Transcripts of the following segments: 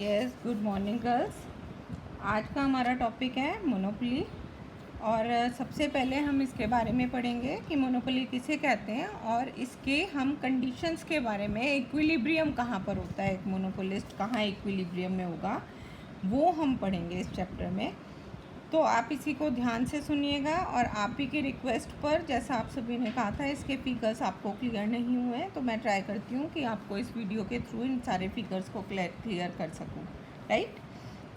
Yes, good morning girls. आज का हमारा टॉपिक है मोनोपोली। और सबसे पहले हम इसके बारे में पढ़ेंगे कि मोनोपोली किसे कहते हैं और इसके हम कंडीशंस के बारे में, इक्विलिब्रियम कहाँ पर होता है, एक मोनोपोलिस्ट कहाँ इक्विलिब्रियम में होगा, वो हम पढ़ेंगे इस चैप्टर में। तो आप इसी को ध्यान से सुनिएगा और आप ही की रिक्वेस्ट पर, जैसा आप सभी ने कहा था इसके फिगर्स आपको क्लियर नहीं हुए हैं, तो मैं ट्राई करती हूँ कि आपको इस वीडियो के थ्रू इन सारे फिगर्स को क्लियर कर सकूँ। राइट।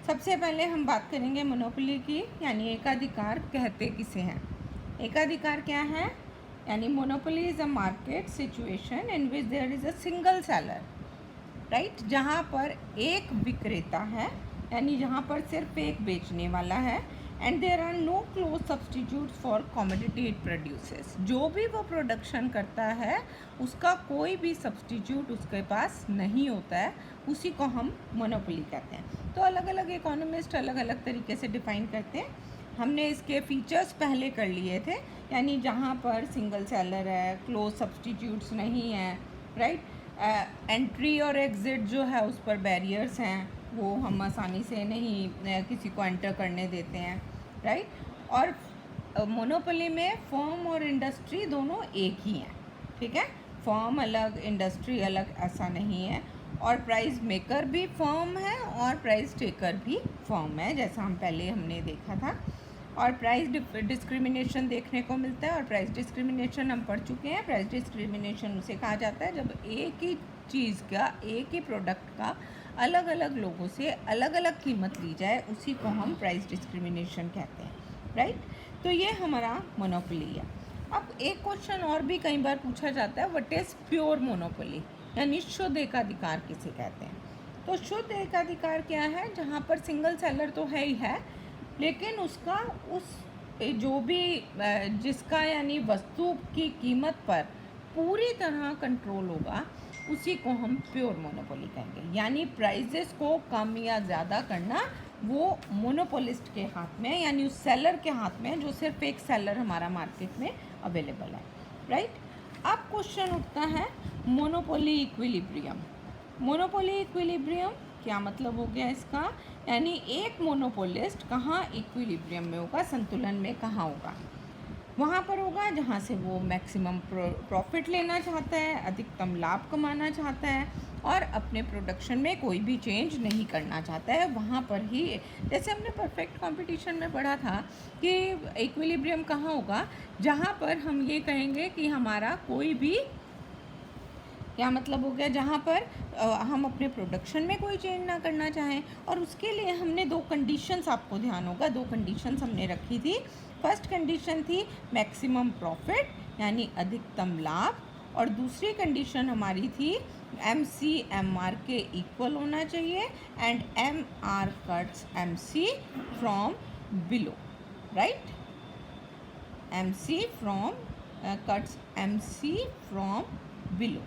सबसे पहले हम बात करेंगे मोनोपोली की, यानी एकाधिकार कहते किसे हैं। एकाधिकार क्या है? यानी monopoly is a market situation in which there is a single seller, right, जहाँ पर एक विक्रेता है, यानी जहाँ पर सिर्फ एक बेचने वाला है, and there are no close substitutes for commodity it produces. जो भी वो प्रोडक्शन करता है उसका कोई भी सब्सटीट्यूट उसके पास नहीं होता है, उसी को हम मोनोपोली कहते हैं। तो अलग अलग इकोनॉमिस्ट अलग अलग तरीके से डिफाइन करते हैं। हमने इसके फीचर्स पहले कर लिए थे, यानी जहाँ पर सिंगल सेलर है, क्लोज सब्सटीट्यूट्स नहीं है, राइट, एंट्री और एग्ज़िट जो है उस पर बैरियर्स हैं, वो हम आसानी से नहीं किसी को एंटर करने देते हैं, राइट। और मोनोपोली में फर्म और इंडस्ट्री दोनों एक ही हैं, ठीक है, फर्म अलग इंडस्ट्री अलग ऐसा नहीं है। और प्राइस मेकर भी फर्म है और प्राइस टेकर भी फर्म है, जैसा हम पहले हमने देखा था। और प्राइस डिस्क्रिमिनेशन देखने को मिलता है, और प्राइस डिस्क्रिमिनेशन हम पढ़ चुके हैं। प्राइस डिस्क्रिमिनेशन उसे कहा जाता है जब एक ही चीज़ का, एक ही प्रोडक्ट का अलग अलग लोगों से अलग अलग कीमत ली जाए, उसी को हम प्राइस डिस्क्रिमिनेशन कहते हैं, राइट। तो ये हमारा मोनोपोली है। अब एक क्वेश्चन और भी कई बार पूछा जाता है, व्हाट इज़ प्योर मोनोपोली, यानी शुद्ध एकाधिकार किसे कहते हैं। तो शुद्ध एकाधिकार क्या है? जहाँ पर सिंगल सेलर तो है ही है, लेकिन उसका उस जो भी जिसका यानी वस्तु की कीमत पर पूरी तरह कंट्रोल होगा, उसी को हम प्योर मोनोपोली कहेंगे। यानी प्राइजेस को कम या ज़्यादा करना वो मोनोपोलिस्ट के हाथ में, यानी उस सेलर के हाथ में, जो सिर्फ एक सेलर हमारा मार्केट में अवेलेबल है, राइट। अब क्वेश्चन उठता है मोनोपोली इक्विलिब्रियम। मोनोपोली इक्विलिब्रियम क्या मतलब हो गया इसका? यानी एक मोनोपोलिस्ट कहाँ इक्विलिब्रियम में होगा, संतुलन में कहाँ होगा? वहाँ पर होगा जहाँ से वो मैक्सिमम प्रॉफिट लेना चाहता है, अधिकतम लाभ कमाना चाहता है और अपने प्रोडक्शन में कोई भी चेंज नहीं करना चाहता है। वहाँ पर ही, जैसे हमने परफेक्ट कंपटीशन में पढ़ा था कि इक्विलिब्रियम कहाँ होगा, जहाँ पर हम ये कहेंगे कि हमारा कोई भी, क्या मतलब हो गया, जहाँ पर हम अपने प्रोडक्शन में कोई चेंज ना करना चाहें। और उसके लिए हमने दो कंडीशंस, आपको ध्यान होगा, दो कंडीशंस हमने रखी थी। फर्स्ट कंडीशन थी मैक्सिमम प्रॉफिट, यानी अधिकतम लाभ, और दूसरी कंडीशन हमारी थी MC/MR के इक्वल होना चाहिए, and MR cuts MC from below, right, MC from cuts MC from below,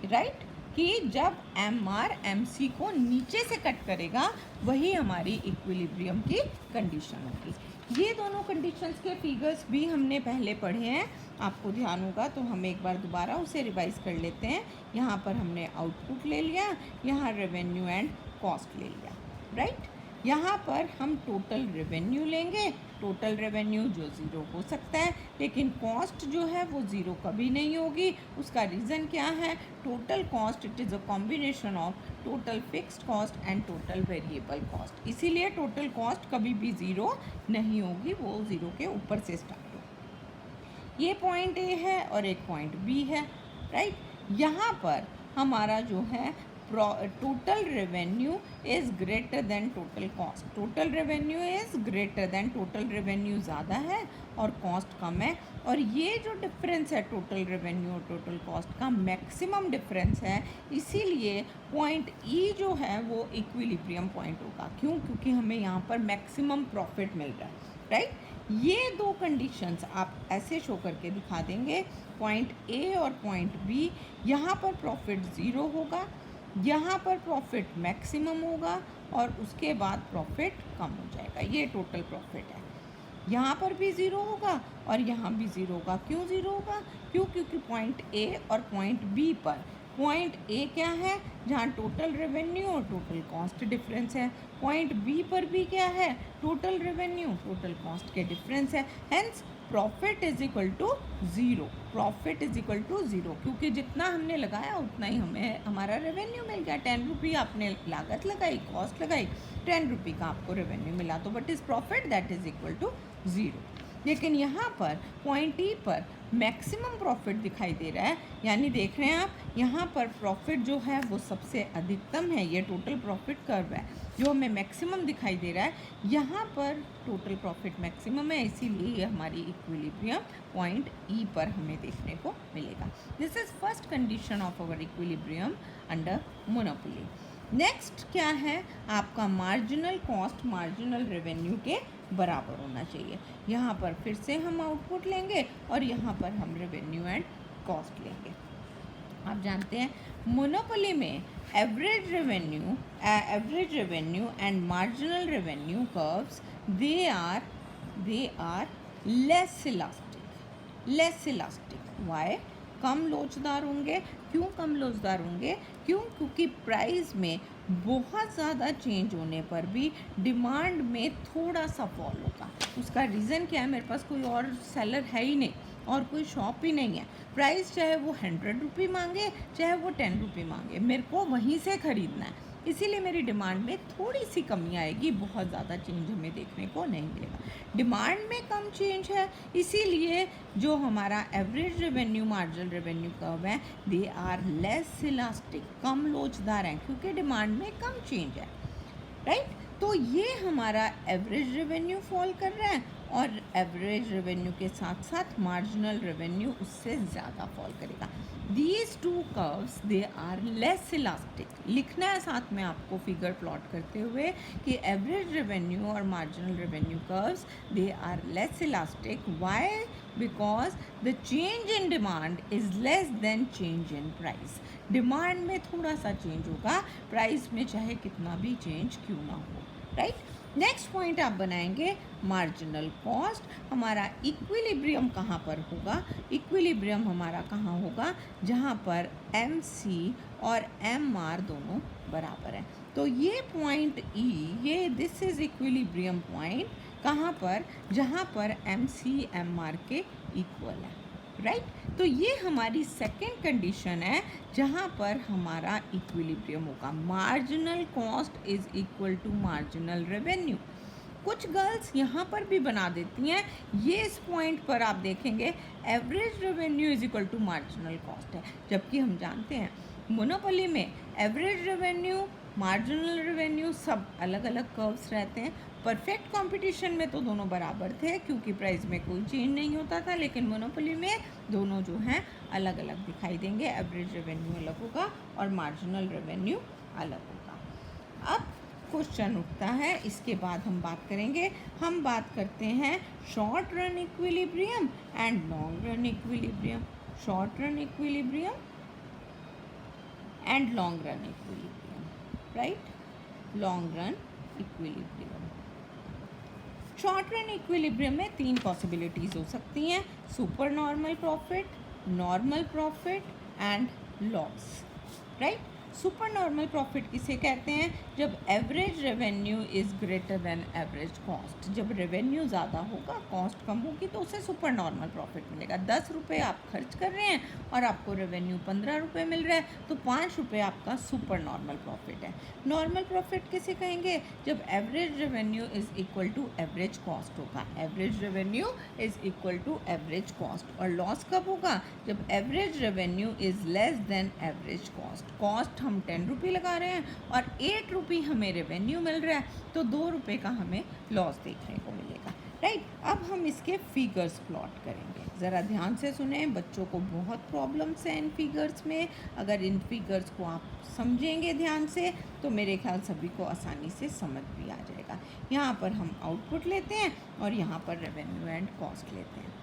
right, कि जब MR MC को नीचे से कट करेगा वही हमारी इक्विलिब्रियम की कंडीशन होगी। ये दोनों कंडीशंस के फिगर्स भी हमने पहले पढ़े हैं, आपको ध्यान होगा तो हम एक बार दोबारा उसे रिवाइज कर लेते हैं। यहाँ पर हमने आउटपुट ले लिया, यहाँ रेवेन्यू एंड कॉस्ट ले लिया, राइट। यहाँ पर हम टोटल रेवेन्यू लेंगे, टोटल रेवेन्यू जो ज़ीरो हो सकता है, लेकिन कॉस्ट जो है वो ज़ीरो कभी नहीं होगी। उसका रीज़न क्या है? Total cost it is a combination of total fixed cost and total variable cost, इसीलिए टोटल कॉस्ट कभी भी ज़ीरो नहीं होगी, वो ज़ीरो के ऊपर से स्टार्ट होगी। ये पॉइंट ए है और एक पॉइंट बी है, राइट। यहाँ पर हमारा जो है total revenue is greater than total cost, total revenue is greater than, total revenue ज़्यादा है और कॉस्ट कम है, और ये जो डिफरेंस है टोटल रेवेन्यू और टोटल कॉस्ट का मैक्सिमम डिफरेंस है, इसीलिए पॉइंट ई जो है वो इक्विलिब्रियम पॉइंट होगा। क्यों? क्योंकि हमें यहाँ पर मैक्सिमम प्रॉफिट मिल रहा है, राइट। ये दो कंडीशंस आप ऐसे शो करके दिखा देंगे, पॉइंट ए और पॉइंट बी। यहाँ पर प्रॉफिट ज़ीरो होगा, यहाँ पर प्रॉफिट मैक्सिमम होगा, और उसके बाद प्रॉफिट कम हो जाएगा। ये टोटल प्रॉफिट है। यहाँ पर भी ज़ीरो होगा और यहाँ भी ज़ीरो होगा। क्यों ज़ीरो होगा? क्योंकि पॉइंट ए और पॉइंट बी पर पॉइंट ए क्या है, जहाँ टोटल रेवेन्यू और टोटल कॉस्ट डिफरेंस है। पॉइंट बी पर भी क्या है, टोटल रेवेन्यू टोटल कॉस्ट के डिफरेंस है। Hence profit is equal to zero, profit is equal to zero, क्योंकि जितना हमने लगाया उतना ही हमें हमारा रेवेन्यू मिल गया। 10 रुपये आपने लागत लगाई, कॉस्ट लगाई, 10 रुपये का आपको रेवेन्यू मिला, तो what is profit, that is equal to zero. लेकिन यहाँ पर पॉइंट ई पर मैक्सिमम प्रॉफिट दिखाई दे रहा है, यानी देख रहे हैं आप यहाँ पर प्रॉफिट जो है वो सबसे अधिकतम है। ये टोटल प्रॉफिट कर्व है जो हमें मैक्सिमम दिखाई दे रहा है। यहाँ पर टोटल प्रॉफिट मैक्सिमम है, इसीलिए ये हमारी इक्विलिब्रियम पॉइंट ई पर हमें देखने को मिलेगा। This is first condition of our equilibrium under monopoly. Next क्या है, आपका मार्जिनल कॉस्ट मार्जिनल रेवेन्यू के बराबर होना चाहिए। यहाँ पर फिर से हम आउटपुट लेंगे और यहाँ पर हम रेवेन्यू एंड कॉस्ट लेंगे। आप जानते हैं मोनोपोली में average revenue and marginal revenue curves they are less elastic. Why? कम लोचदार होंगे। क्यों कम लोचदार होंगे? क्योंकि प्राइस में बहुत ज़्यादा चेंज होने पर भी डिमांड में थोड़ा सा फॉल होगा। उसका रीज़न क्या है, मेरे पास कोई और सेलर है ही नहीं और कोई शॉप ही नहीं है। प्राइस चाहे वो 100 रुपये मांगे चाहे वो 10 रुपये मांगे, मेरे को वहीं से ख़रीदना है, इसीलिए मेरी डिमांड में थोड़ी सी कमी आएगी, बहुत ज़्यादा चेंज हमें देखने को नहीं मिलेगा। डिमांड में कम चेंज है, इसीलिए जो हमारा average revenue marginal revenue curve है दे आर लेस इलास्टिक, कम लोचदार हैं क्योंकि डिमांड में कम चेंज है, राइट। तो ये हमारा एवरेज रेवेन्यू फॉल कर रहा है और एवरेज रेवेन्यू के साथ साथ मार्जिनल रेवेन्यू उससे ज़्यादा फॉल करेगा। These two curves they are less elastic. लिखना है साथ में आपको फिगर प्लॉट करते हुए कि एवरेज रेवेन्यू और marginal revenue curves they are less elastic. Why? Because the change in demand is less than change in price. Demand में थोड़ा सा चेंज होगा, प्राइस में चाहे कितना भी चेंज क्यों ना हो, राइट। नेक्स्ट पॉइंट आप बनाएंगे मार्जिनल कॉस्ट। हमारा इक्विलिब्रियम कहाँ पर होगा? इक्विलिब्रियम हमारा कहाँ होगा? जहाँ पर MC और MR दोनों बराबर हैं। तो ये पॉइंट E, ये दिस इज इक्विलिब्रियम पॉइंट कहाँ पर? जहाँ पर MC MR के इक्वल है, राइट। तो ये हमारी सेकेंड कंडीशन है जहाँ पर हमारा इक्विलिब्रियम होगा। Marginal cost is equal to marginal revenue. कुछ गर्ल्स यहाँ पर भी बना देती हैं, ये इस पॉइंट पर आप देखेंगे average revenue is equal to marginal cost है, जबकि हम जानते हैं मोनोपोली में एवरेज रेवेन्यू मार्जिनल रेवेन्यू सब अलग अलग कर्व्स रहते हैं। परफेक्ट कंपटीशन में तो दोनों बराबर थे क्योंकि प्राइस में कोई चेंज नहीं होता था, लेकिन मोनोपोली में दोनों जो हैं अलग अलग दिखाई देंगे। एवरेज रेवेन्यू अलग होगा और मार्जिनल रेवेन्यू अलग होगा। अब क्वेश्चन उठता है, इसके बाद हम बात करेंगे, हम बात करते हैं short run equilibrium and long run equilibrium. Short run equilibrium and long run equilibrium, right. Long run equilibrium, short run equilibrium में 3 पॉसिबिलिटीज़ हो सकती हैं, super normal profit and loss, right. Super normal profit किसे कहते हैं? जब average revenue is greater than average cost. जब revenue ज़्यादा होगा, कॉस्ट कम होगी, तो उसे सुपर नॉर्मल प्रॉफिट मिलेगा। 10 रुपये आप खर्च कर रहे हैं और आपको रेवेन्यू 15 रुपये मिल रहा है, तो 5 रुपये आपका सुपर नॉर्मल प्रॉफिट है। नॉर्मल प्रॉफिट किसे कहेंगे? जब average revenue is equal to average cost होगा। Average revenue is equal to average cost. और लॉस कब होगा? जब average revenue is less than average cost. Cost हम 10 रुपये लगा रहे हैं और 8 रुपये हमें रेवेन्यू मिल रहा है, तो 2 रुपये का हमें लॉस देखने को मिलेगा, राइट। अब हम इसके फिगर्स प्लॉट करेंगे। ज़रा ध्यान से सुने, बच्चों को बहुत प्रॉब्लम्स हैं इन फिगर्स में। अगर इन फिगर्स को आप समझेंगे ध्यान से तो मेरे ख्याल सभी को आसानी से समझ भी आ जाएगा। यहाँ पर हम आउटपुट लेते हैं और यहाँ पर रेवेन्यू एंड कॉस्ट लेते हैं।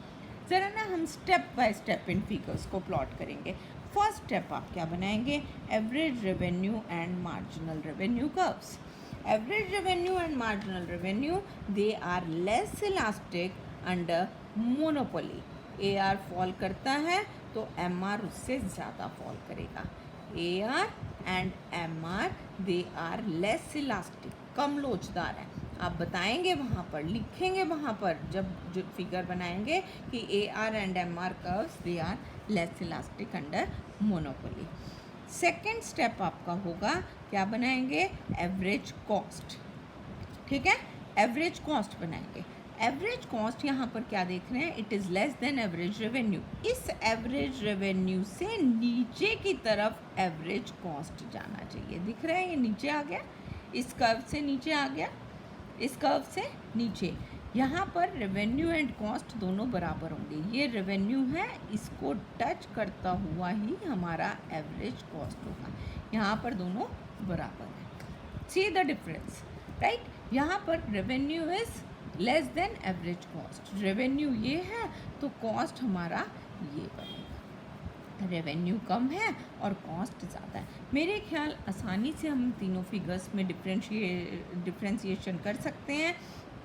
ज़रा ना हम स्टेप बाय स्टेप इन फिगर्स को प्लॉट करेंगे। फर्स्ट स्टेप आप क्या बनाएंगे? Average revenue and marginal revenue curves. Average revenue and marginal revenue they are less elastic under monopoly. AR fall करता है तो MR उससे ज़्यादा फॉल करेगा। AR and MR they are less elastic, कम लोचदार है। आप बताएंगे वहाँ पर, लिखेंगे वहाँ पर जब जो फिगर बनाएंगे कि AR and MR curves they are less elastic under monopoly. Second step आपका होगा, क्या बनाएंगे, एवरेज कॉस्ट। ठीक है, एवरेज कॉस्ट बनाएंगे। एवरेज कॉस्ट यहाँ पर क्या देख रहे हैं, it is less than average revenue. इस एवरेज रेवेन्यू से नीचे की तरफ एवरेज कॉस्ट जाना चाहिए। दिख रहा है, ये नीचे आ गया, इस कर्व से नीचे आ गया, इस कर्व से नीचे। यहाँ पर रेवेन्यू एंड कॉस्ट दोनों बराबर होंगे। ये रेवेन्यू है, इसको टच करता हुआ ही हमारा एवरेज कॉस्ट होगा। यहाँ पर दोनों बराबर हैं। See the difference, right. यहाँ पर revenue is less than average cost. Revenue ये है तो कॉस्ट हमारा ये बनेगा। रेवेन्यू कम है और कॉस्ट ज़्यादा है। मेरे ख्याल आसानी से हम तीनों फिगर्स में डिफ्रेंशिएशन कर सकते हैं।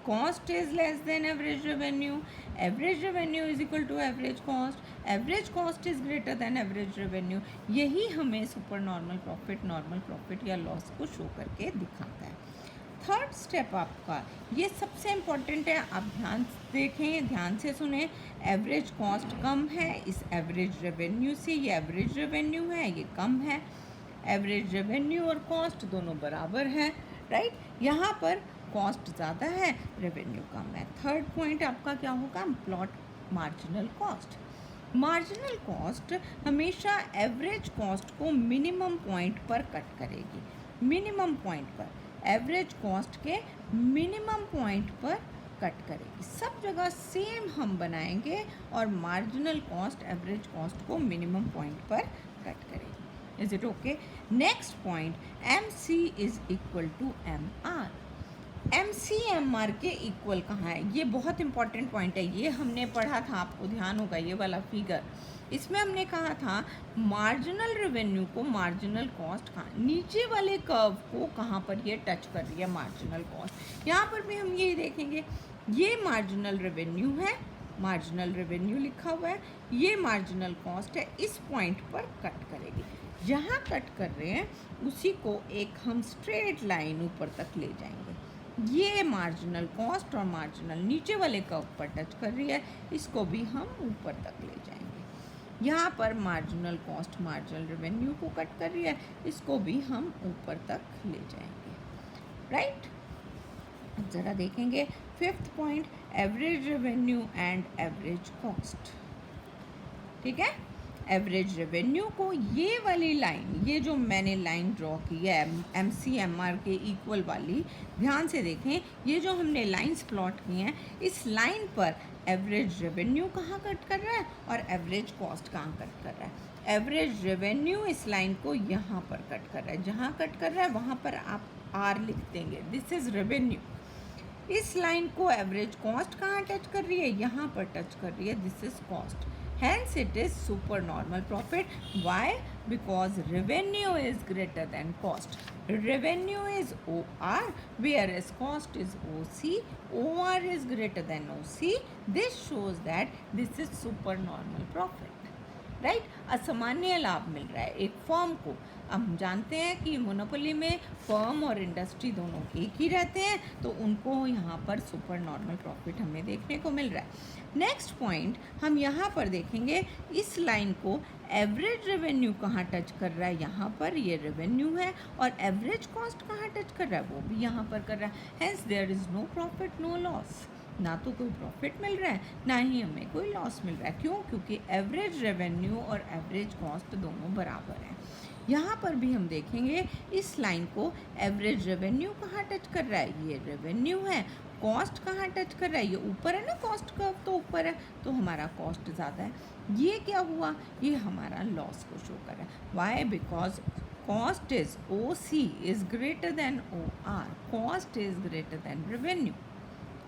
Cost is less than average revenue is equal to average cost is greater than average revenue. यही हमें सुपर नॉर्मल प्रॉफिट या लॉस को शो करके दिखाता है। थर्ड स्टेप आपका ये सबसे इम्पॉर्टेंट है, आप ध्यान देखें, ध्यान से सुने। एवरेज कॉस्ट कम है इस एवरेज रेवेन्यू से, ये एवरेज रेवेन्यू है, ये कम है। एवरेज रेवेन्यू और कॉस्ट दोनों बराबर है, राइट। यहाँ पर कॉस्ट ज़्यादा है, रेवेन्यू कम है। थर्ड पॉइंट आपका क्या होगा, plot marginal cost. Marginal cost हमेशा एवरेज कॉस्ट को मिनिमम पॉइंट पर कट करेगी। मिनिमम पॉइंट पर, एवरेज कॉस्ट के मिनिमम पॉइंट पर कट करेगी। सब जगह सेम हम बनाएंगे और मार्जिनल कॉस्ट एवरेज कॉस्ट को मिनिमम पॉइंट पर कट करेगी। Is it okay? Next point, MC is equal to MR। MC MR के इक्वल कहाँ है? ये बहुत इंपॉर्टेंट पॉइंट है। ये हमने पढ़ा था, आपको ध्यान होगा, ये वाला फिगर। इसमें हमने कहा था मार्जिनल रेवेन्यू को मार्जिनल कॉस्ट कहाँ, नीचे वाले कर्व को कहाँ पर ये टच कर रही है मार्जिनल कॉस्ट। यहाँ पर भी हम यही देखेंगे, ये मार्जिनल रेवेन्यू है, मार्जिनल रेवेन्यू लिखा हुआ है, ये मार्जिनल कॉस्ट है, इस पॉइंट पर कट करेगी। जहाँ कट कर रहे हैं उसी को एक हम स्ट्रेट लाइन ऊपर तक ले जाएंगे। ये मार्जिनल कॉस्ट और मार्जिनल नीचे वाले कर्व पर टच कर रही है, इसको भी हम ऊपर तक ले जाएंगे। यहाँ पर मार्जिनल कॉस्ट मार्जिनल रेवेन्यू को कट कर रही है, इसको भी हम ऊपर तक ले जाएंगे, राइट। ज़रा देखेंगे fifth point, average revenue and average cost. ठीक है, एवरेज रेवेन्यू को ये वाली लाइन, ये जो मैंने लाइन ड्रॉ की है MC MR के इक्वल वाली, ध्यान से देखें, ये जो हमने लाइंस प्लॉट की हैं, इस लाइन पर एवरेज रेवेन्यू कहाँ कट कर रहा है और एवरेज कॉस्ट कहाँ कट कर रहा है। एवरेज रेवेन्यू इस लाइन को यहाँ पर कट कर रहा है, जहाँ कट कर रहा है वहाँ पर आप R लिख देंगे, दिस इज़ रेवेन्यू। इस लाइन को एवरेज कॉस्ट कहाँ टच कर रही है, यहाँ पर टच कर रही है, this is cost. Hence it is supernormal profit. Why? Because revenue is greater than cost. Revenue is OR, whereas cost is OC. OR is greater than OC. This shows that this is supernormal profit. Right, असामान्य लाभ मिल रहा है एक firm को। अब हम जानते हैं कि मोनोपोली में फर्म और इंडस्ट्री दोनों एक ही रहते हैं, तो उनको यहाँ पर सुपर नॉर्मल प्रॉफिट हमें देखने को मिल रहा है। नेक्स्ट पॉइंट, हम यहाँ पर देखेंगे इस लाइन को एवरेज रेवेन्यू कहाँ टच कर रहा है, यहाँ पर ये रेवेन्यू है, और एवरेज कॉस्ट कहाँ टच कर रहा है, वो भी यहाँ पर कर रहा है। Hence there is no profit no loss. ना तो कोई प्रॉफिट मिल रहा है, ना ही हमें कोई लॉस मिल रहा है। क्यों? क्योंकि एवरेज रेवेन्यू और एवरेज कॉस्ट दोनों बराबर हैं। यहाँ पर भी हम देखेंगे इस लाइन को एवरेज रेवेन्यू कहाँ टच कर रहा है, ये रेवेन्यू है। कॉस्ट कहाँ टच कर रहा है, ये ऊपर है ना, कॉस्ट कर्व तो ऊपर है, तो हमारा कॉस्ट ज़्यादा है। ये क्या हुआ, ये हमारा लॉस को शो कर रहा है। Why? Because cost is OC is greater than OR, cost is greater than revenue,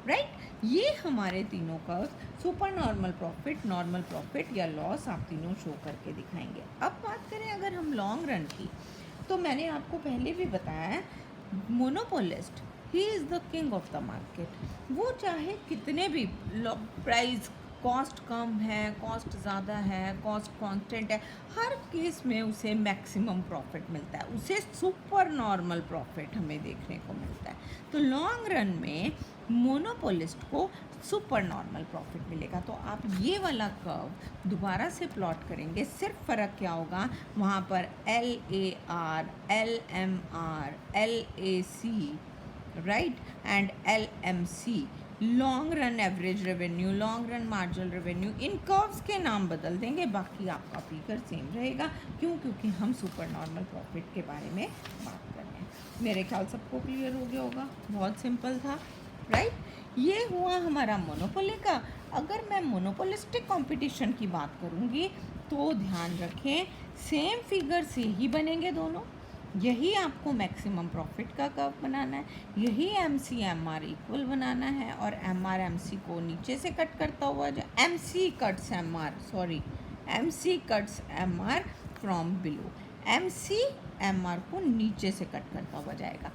right. ये हमारे तीनों कर्व सुपर नॉर्मल प्रॉफिट या लॉस आप तीनों शो करके दिखाएंगे। अब बात करें अगर हम लॉन्ग रन की, तो मैंने आपको पहले भी बताया है, monopolist he is the king of the market. वो चाहे कितने भी प्राइस कॉस्ट कम है, कॉस्ट ज़्यादा है, कॉस्ट कांस्टेंट है, हर केस में उसे मैक्सिमम प्रॉफिट मिलता है, उसे सुपर नॉर्मल प्रॉफिट हमें देखने को मिलता है। तो लॉन्ग रन में मोनोपोलिस्ट को सुपर नॉर्मल प्रॉफिट मिलेगा। तो आप ये वाला कर्व दोबारा से प्लॉट करेंगे, सिर्फ फ़र्क क्या होगा, वहाँ पर LAR, LMR, LAC right and LMC, long run average revenue, long run marginal revenue, in curves के नाम बदल देंगे, बाकी आपका फिगर सेम रहेगा। क्यों? क्योंकि हम सुपर नॉर्मल प्रॉफिट के बारे में बात कर रहे हैं। मेरे ख्याल सबको क्लियर हो गया होगा, बहुत सिंपल था राइट। ये हुआ हमारा मोनोपोली का। अगर मैं मोनोपोलिस्टिक कंपटीशन की बात करूँगी तो ध्यान रखें, सेम फिगर से ही बनेंगे दोनों, यही आपको मैक्सिमम प्रॉफिट का कर्व बनाना है, यही MCMR इक्वल बनाना है, और MR MC को नीचे से कट करता हुआ जो MC cuts MR from below, MC MR को नीचे से कट करता हुआ जाएगा।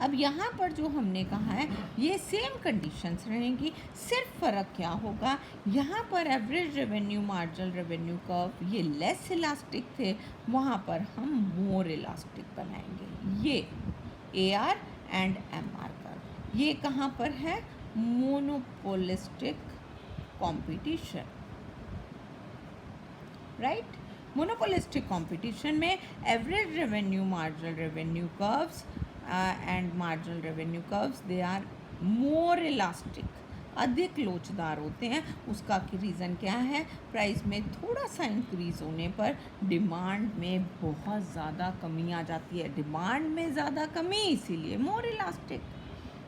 अब यहाँ पर जो हमने कहा है ये सेम कंडीशंस रहेंगी, सिर्फ फ़र्क क्या होगा, यहाँ पर average revenue marginal revenue curve ये लेस इलास्टिक थे, वहाँ पर हम मोर इलास्टिक बनाएंगे। ये AR एंड MR कर्व, ये कहाँ पर है, monopolistic competition right. Monopolistic competition में average revenue marginal revenue curves and marginal revenue curves, they are more elastic, अधिक लोचदार होते हैं। उसका रीज़न क्या है, प्राइस में थोड़ा सा इंक्रीज़ होने पर डिमांड में बहुत ज़्यादा कमी आ जाती है, डिमांड में ज़्यादा कमी, इसीलिए मोर इलास्टिक,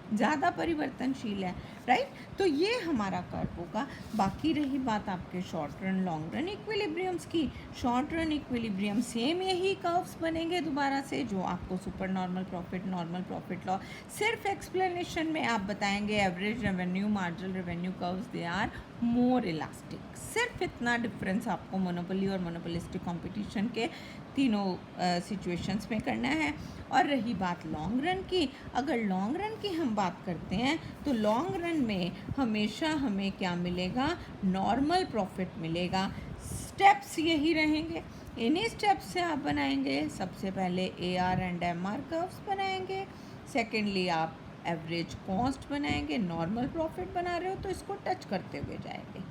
ज़्यादा परिवर्तनशील है राइट। तो ये हमारा कर्व होगा। बाकी रही बात आपके short run long run equilibriums की, शॉर्ट रन इक्विलिब्रियम सेम यही कर्व्स बनेंगे दोबारा से, जो आपको सुपर नॉर्मल प्रॉफिट लॉ, सिर्फ एक्सप्लेनेशन में आप बताएंगे average revenue marginal revenue curves they are more elastic, सिर्फ इतना डिफरेंस आपको मोनोपोली और मोनोपोलिस्टिक कंपटीशन के तीनों सिचुएशंस में करना है। और रही बात लॉन्ग रन की, अगर लॉन्ग रन की हम बात करते हैं तो लॉन्ग रन में हमेशा हमें क्या मिलेगा, नॉर्मल प्रॉफिट मिलेगा। स्टेप्स यही रहेंगे, इन्हीं स्टेप्स से आप बनाएंगे। सबसे पहले AR एंड MR कर्व्स बनाएंगे, सेकेंडली आप एवरेज कॉस्ट बनाएंगे, नॉर्मल प्रॉफिट बना रहे हो तो इसको टच करते हुए जाएंगे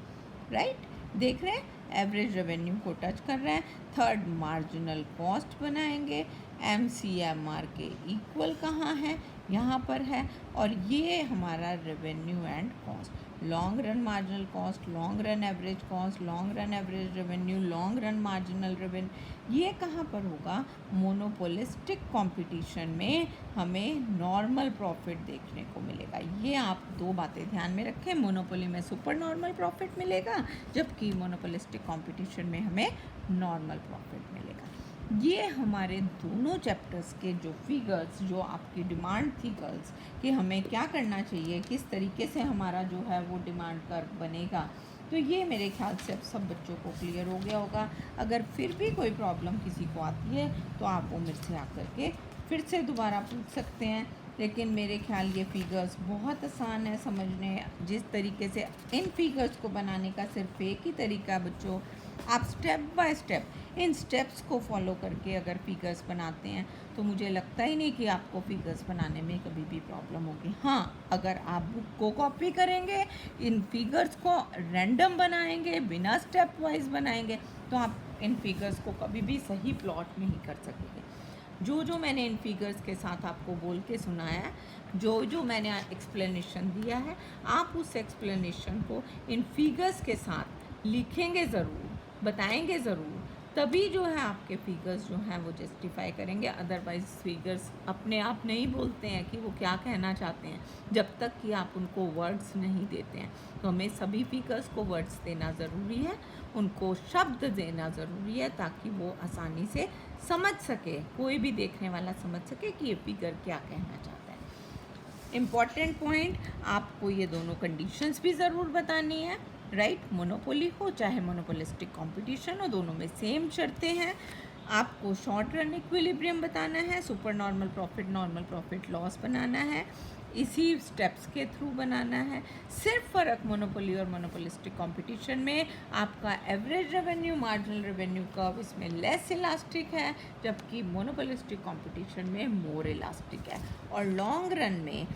राइट। देख रहे हैं एवरेज रेवेन्यू को टच कर रहे हैं। थर्ड मार्जिनल कॉस्ट बनाएंगे, MCMR के इक्वल कहाँ है, यहाँ पर है, और ये हमारा revenue and cost, long run marginal cost, long run average cost, long run average revenue, long run marginal revenue, ये कहाँ पर होगा, मोनोपोलिस्टिक कंपटीशन में हमें नॉर्मल प्रॉफिट देखने को मिलेगा। ये आप दो बातें ध्यान में रखें, मोनोपोली में सुपर नॉर्मल प्रॉफिट मिलेगा, जबकि मोनोपोलिस्टिक कंपटीशन में हमें नॉर्मल प्रॉफिट मिलेगा। ये हमारे दोनों चैप्टर्स के जो फिगर्स, जो आपकी डिमांड थी गर्ल्स कि हमें क्या करना चाहिए, किस तरीके से हमारा जो है वो डिमांड कर्व बनेगा, तो ये मेरे ख्याल से अब सब बच्चों को क्लियर हो गया होगा। अगर फिर भी कोई प्रॉब्लम किसी को आती है तो आप वो मेरे से आकर के फिर से दोबारा पूछ सकते हैं, लेकिन मेरे ख्याल ये फिगर्स बहुत आसान है समझने। जिस तरीके से इन फिगर्स को बनाने का सिर्फ एक ही तरीका बच्चों, आप step by step in steps को फॉलो करके अगर फिगर्स बनाते हैं तो मुझे लगता ही नहीं कि आपको फिगर्स बनाने में कभी भी प्रॉब्लम होगी। हाँ, अगर आप बुक को कॉपी करेंगे, इन फिगर्स को रैंडम बनाएंगे, बिना स्टेप वाइज बनाएंगे, तो आप इन फिगर्स को कभी भी सही प्लॉट नहीं कर सकेंगे। जो मैंने इन फिगर्स के साथ आपको बोल के सुनाया है, जो मैंने एक्सप्लेनेशन दिया है, आप उस एक्सप्लेनेशन को इन फिगर्स के साथ लिखेंगे ज़रूर, बताएंगे ज़रूर, तभी जो है आपके फिगर्स जो हैं वो जस्टिफाई करेंगे। अदरवाइज फिगर्स अपने आप नहीं बोलते हैं कि वो क्या कहना चाहते हैं, जब तक कि आप उनको वर्ड्स नहीं देते हैं। तो हमें सभी फिगर्स को वर्ड्स देना ज़रूरी है, उनको शब्द देना ज़रूरी है, ताकि वो आसानी से समझ सके, कोई भी देखने वाला समझ सके कि ये फिगर क्या कहना चाहता है। इम्पॉर्टेंट पॉइंट, आपको ये दोनों कंडीशंस भी ज़रूर बतानी है राइट। मोनोपोली हो चाहे मोनोपोलिस्टिक कंपटीशन हो, दोनों में सेम शर्तें हैं। आपको शॉर्ट रन इक्विलिब्रियम बताना है, सुपर नॉर्मल प्रॉफिट लॉस बनाना है, इसी स्टेप्स के थ्रू बनाना है। सिर्फ फ़र्क मोनोपोली और मोनोपोलिस्टिक कंपटीशन में आपका average revenue marginal revenue curve इसमें लेस इलास्टिक है, जबकि मोनोपोलिस्टिक कंपटीशन में मोर इलास्टिक है। और लॉन्ग रन में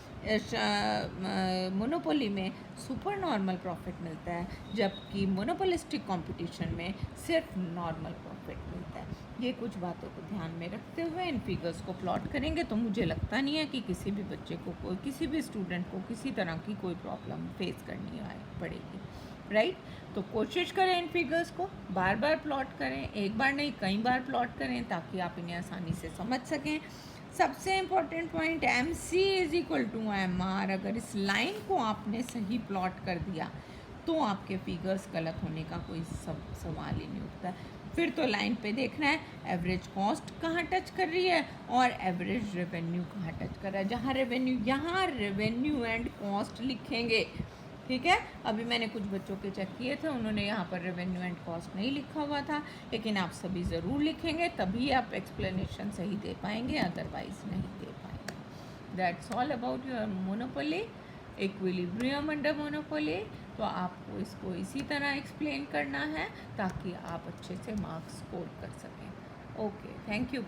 मोनोपोली में सुपर नॉर्मल प्रॉफिट मिलता है, जबकि मोनोपोलिस्टिक कंपटीशन में सिर्फ नॉर्मल प्रॉफिट मिलता है। ये कुछ बातों को ध्यान में रखते हुए इन फिगर्स को प्लॉट करेंगे तो मुझे लगता नहीं है कि किसी भी बच्चे को किसी भी स्टूडेंट को किसी तरह की कोई प्रॉब्लम फेस करनी पड़ेगी, राइट। तो कोशिश करें इन फिगर्स को बार बार प्लॉट करें, एक बार नहीं कई बार प्लॉट करें, ताकि आप इन्हें आसानी से समझ सकें। सबसे इम्पॉर्टेंट पॉइंट MC = MR। अगर इस लाइन को आपने सही प्लॉट कर दिया तो आपके फिगर्स गलत होने का कोई सवाल ही नहीं उठता। फिर तो लाइन पे देखना है एवरेज कॉस्ट कहाँ टच कर रही है और एवरेज रेवेन्यू कहाँ टच कर रहा है। जहाँ रेवेन्यू, यहाँ रेवेन्यू एंड कॉस्ट लिखेंगे, ठीक है। अभी मैंने कुछ बच्चों के चेक किए थे, उन्होंने यहाँ पर रेवेन्यू एंड कॉस्ट नहीं लिखा हुआ था, लेकिन आप सभी ज़रूर लिखेंगे, तभी आप एक्सप्लेनेशन सही दे पाएंगे, अदरवाइज नहीं दे पाएंगे। That's all about your monopoly, equilibrium under monopoly. तो आपको इसको इसी तरह एक्सप्लेन करना है ताकि आप अच्छे से मार्क्स स्कोर कर सकें। Okay, thank you.